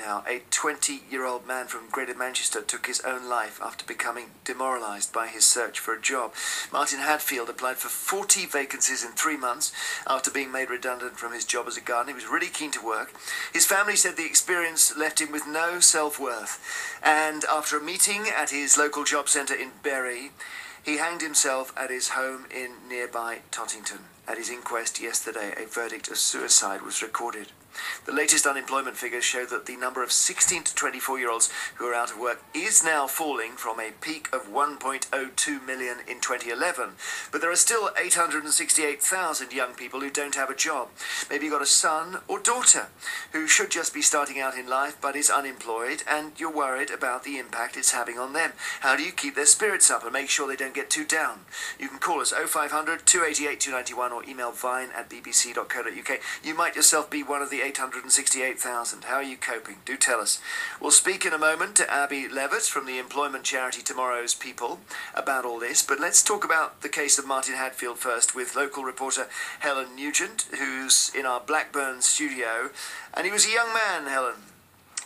now. A 20-year-old man from Greater Manchester took his own life after becoming demoralised by his search for a job. Martin Hadfield applied for 40 vacancies in 3 months after being made redundant from his job as a gardener. He was really keen to work. His family said the experience left him with no self-worth. And after a meeting at his local job centre in Bury, he hanged himself at his home in nearby Tottington. At his inquest yesterday, a verdict of suicide was recorded. The latest unemployment figures show that the number of 16 to 24-year-olds who are out of work is now falling from a peak of 1.02 million in 2011. But there are still 868,000 young people who don't have a job. Maybe you've got a son or daughter who should just be starting out in life but is unemployed, and you're worried about the impact it's having on them. How do you keep their spirits up and make sure they don't get too down? You can call us 0500 288 291 or email vine@bbc.co.uk. You might yourself be one of the 868,000. How are you coping? Do tell us. We'll speak in a moment to Abby Levitt from the employment charity Tomorrow's People about all this, but let's talk about the case of Martin Hadfield first with local reporter Helen Nugent, who's in our Blackburn studio. And he was a young man, Helen.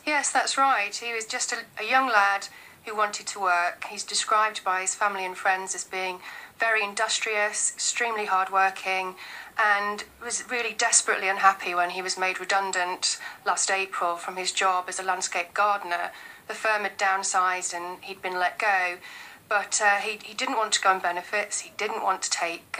Yes, that's right. He was just a young lad who wanted to work. He's described by his family and friends as being very industrious, extremely hardworking, and was really desperately unhappy when he was made redundant last April from his job as a landscape gardener. The firm had downsized and he'd been let go, but he didn't want to go on benefits, he didn't want to take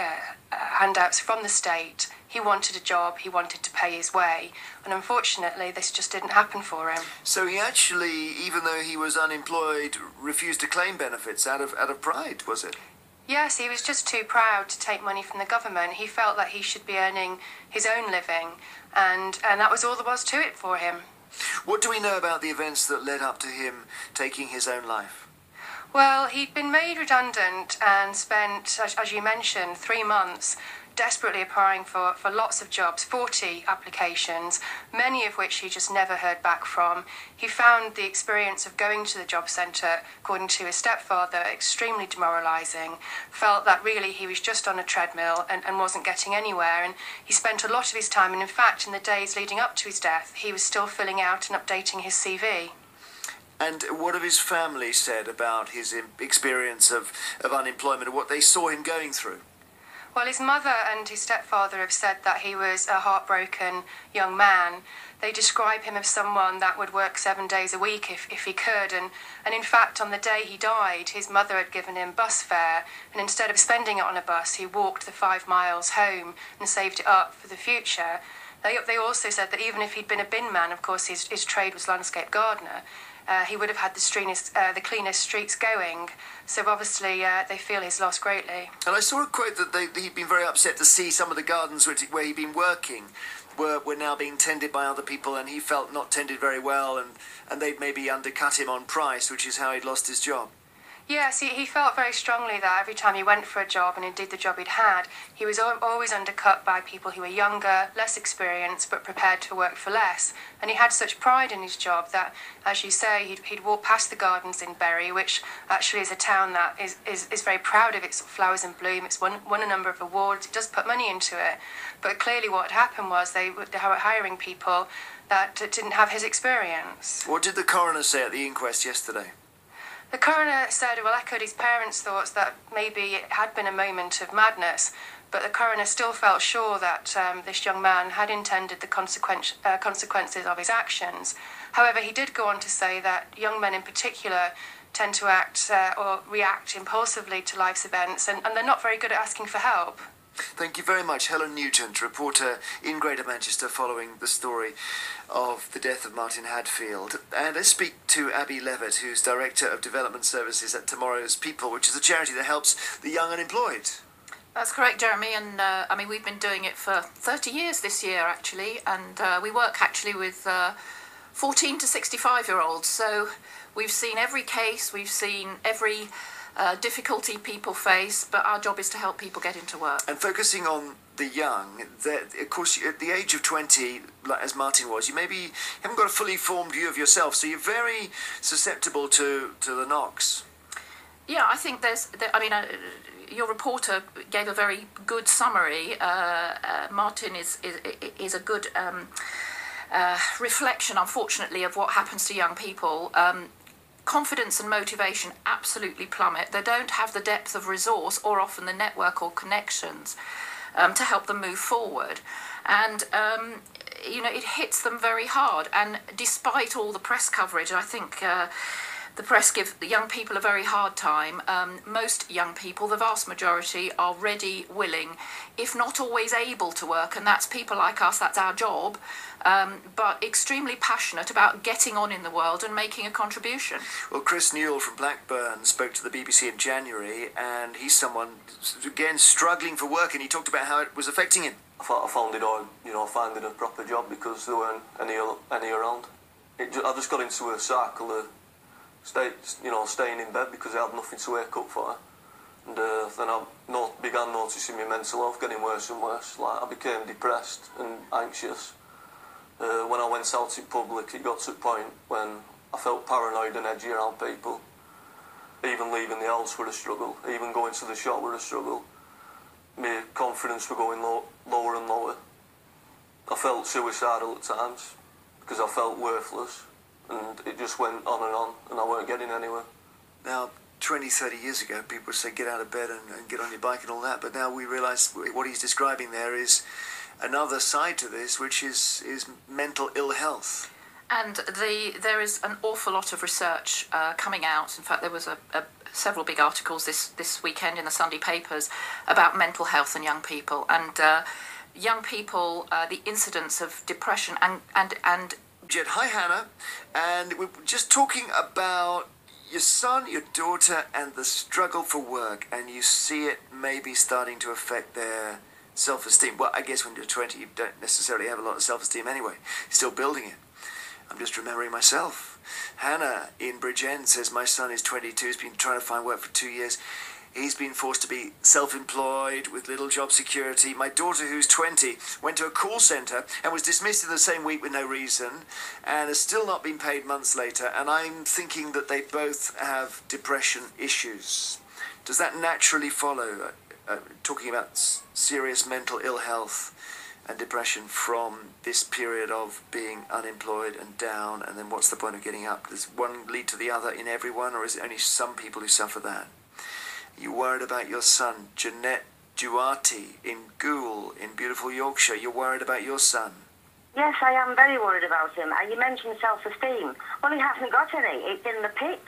handouts from the state. He wanted a job, he wanted to pay his way, and unfortunately this just didn't happen for him. So he actually, even though he was unemployed, refused to claim benefits out of pride, was it? Yes, he was just too proud to take money from the government. He felt that he should be earning his own living, and that was all there was to it for him. What do we know about the events that led up to him taking his own life? Well, he'd been made redundant and spent, as you mentioned, 3 months desperately applying for lots of jobs, 40 applications, many of which he just never heard back from. He found the experience of going to the job centre, according to his stepfather, extremely demoralising, felt that really he was just on a treadmill and wasn't getting anywhere, and he spent a lot of his time, and in fact in the days leading up to his death, he was still filling out and updating his CV. And what have his family said about his experience of unemployment and what they saw him going through? Well, his mother and his stepfather have said that he was a heartbroken young man. They describe him as someone that would work 7 days a week if he could. And in fact, on the day he died, his mother had given him bus fare. And instead of spending it on a bus, he walked the 5 miles home and saved it up for the future. They also said that even if he'd been a bin man, of course his trade was landscape gardener, he would have had the cleanest streets going. So obviously they feel he's lost greatly. And I saw a quote that he'd been very upset to see some of the gardens where he'd been working were now being tended by other people, and he felt not tended very well, and they'd maybe undercut him on price, which is how he'd lost his job. Yes, he felt very strongly that every time he went for a job and did the job he'd had, he was always undercut by people who were younger, less experienced, but prepared to work for less. And he had such pride in his job that, as you say, he'd walk past the gardens in Bury, which actually is a town that is very proud of its flowers in bloom. It's won a number of awards. It does put money into it. But clearly what had happened was they were hiring people that didn't have his experience. What did the coroner say at the inquest yesterday? The coroner said, well, echoed his parents' thoughts that maybe it had been a moment of madness, but the coroner still felt sure that this young man had intended the consequences of his actions. However, he did go on to say that young men in particular tend to act or react impulsively to life's events, and they're not very good at asking for help. Thank you very much, Helen Nugent, reporter in Greater Manchester, following the story of the death of Martin Hadfield. And let's speak to Abby Levitt, who's Director of Development Services at Tomorrow's People, which is a charity that helps the young unemployed. That's correct, Jeremy, and we've been doing it for 30 years this year, actually, and we work actually with 14 to 65-year-olds, so we've seen every case, we've seen every difficulty people face, but our job is to help people get into work. And focusing on the young, of course, at the age of 20, as Martin was, you maybe haven't got a fully formed view of yourself, so you're very susceptible to the knocks. Yeah, I think your reporter gave a very good summary. Martin is a good reflection, unfortunately, of what happens to young people. Confidence and motivation absolutely plummet. They don't have the depth of resource or often the network or connections to help them move forward. And, it hits them very hard. And despite all the press coverage, I think the press give the young people a very hard time. Most young people, the vast majority, are ready, willing, if not always able to work, and that's people like us, that's our job, but extremely passionate about getting on in the world and making a contribution. Well, Chris Newell from Blackburn spoke to the BBC in January, and he's someone, again, struggling for work, and he talked about how it was affecting him. I found it hard, finding a proper job because there weren't any around. I just got into a cycle of staying in bed because I had nothing to wake up for. And then I began noticing my mental health getting worse and worse. Like, I became depressed and anxious. When I went out in public, it got to a point when I felt paranoid and edgy around people. Even leaving the house was a struggle. Even going to the shop was a struggle. My confidence was going lower and lower. I felt suicidal at times because I felt worthless. And it just went on, and I weren't getting anywhere. Now, 20, 30 years ago, people would say get out of bed and get on your bike and all that, but now we realise what he's describing there is another side to this, which is mental ill health. And there is an awful lot of research coming out. In fact, there was several big articles this weekend in the Sunday papers about mental health in young people. And young people, the incidence of depression and Jed, hi Hannah, and we're just talking about your son, your daughter, and the struggle for work, and you see it maybe starting to affect their self-esteem. Well, I guess when you're 20, you don't necessarily have a lot of self-esteem anyway. You're still building it. I'm just remembering myself. Hannah in Bridgend says, my son is 22, he's been trying to find work for 2 years. He's been forced to be self-employed with little job security. My daughter, who's 20, went to a call centre and was dismissed in the same week with no reason and has still not been paid months later. And I'm thinking that they both have depression issues. Does that naturally follow, talking about serious mental ill health and depression from this period of being unemployed and down, and then what's the point of getting up? Does one lead to the other in everyone, or is it only some people who suffer that? You worried about your son, Jeanette Duarte in Goole in beautiful Yorkshire. You're worried about your son. Yes, I am very worried about him. You mentioned self-esteem. Well, he hasn't got any. It's in the pits.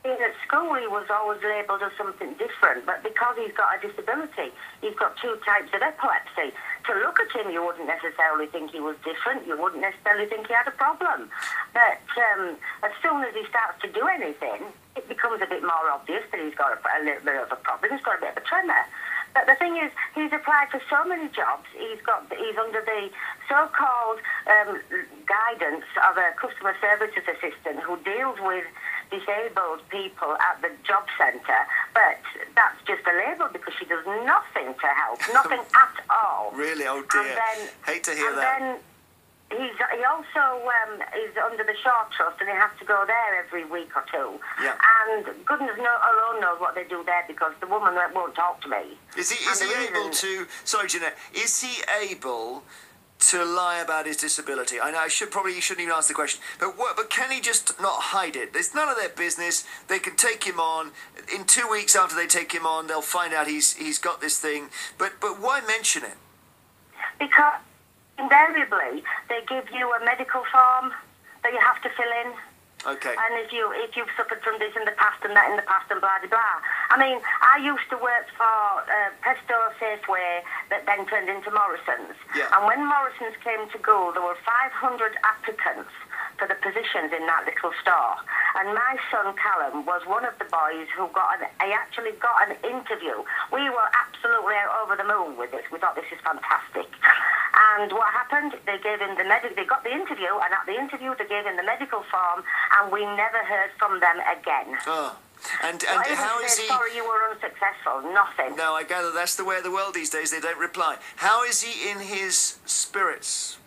At school, he was always labelled as something different, but because he's got a disability, he's got 2 types of epilepsy. To look at him, you wouldn't necessarily think he was different. You wouldn't necessarily think he had a problem. But as soon as he starts to do anything, it becomes a bit more obvious that he's got a little bit of a problem. He's got a bit of a tremor. But the thing is, he's applied for so many jobs. He's under the so-called guidance of a customer services assistant who deals with disabled people at the job centre, but that's just a label because she does nothing to help, nothing at all. Really? Oh dear. And then, hate to hear that. Then he also is under the Short Trust, and he has to go there every week or 2. Yeah. And goodness alone knows what they do there because the woman won't talk to me. Is he able to? Sorry, Jeanette. Is he able to lie about his disability? I know you shouldn't even ask the question, but can he just not hide it? It's none of their business. They can take him on. In 2 weeks after they take him on, they'll find out he's got this thing. But why mention it? Because invariably they give you a medical form that you have to fill in. Okay. And if you've suffered from this in the past and that in the past and blah, blah, blah. I mean, I used to work for Presto Safeway that then turned into Morrisons. Yeah. And when Morrisons came to go, there were 500 applicants for the positions in that little store. And my son Callum was one of the boys who actually got an interview. We were absolutely over the moon with this. We thought this is fantastic. And what happened? They gave him they got the interview, and at the interview they gave him the medical form, and we never heard from them again. Oh. And well, how is he? Sorry, you were unsuccessful. Nothing. No, I gather that's the way of the world these days. They don't reply. How is he in his spirits?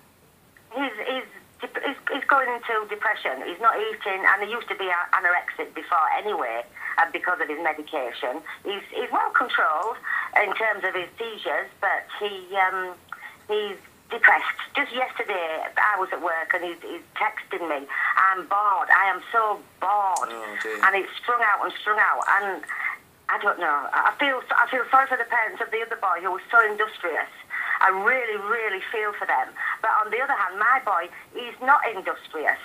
He's going into depression. He's not eating, and he used to be anorexic before anyway, because of his medication. He's well controlled in terms of his seizures, but he's depressed. Just yesterday, I was at work and he's texting me, I'm bored. I am so bored. Oh, dear. And it's strung out. And I don't know. I feel sorry for the parents of the other boy who was so industrious. I really, really feel for them. But on the other hand, my boy, he's not industrious.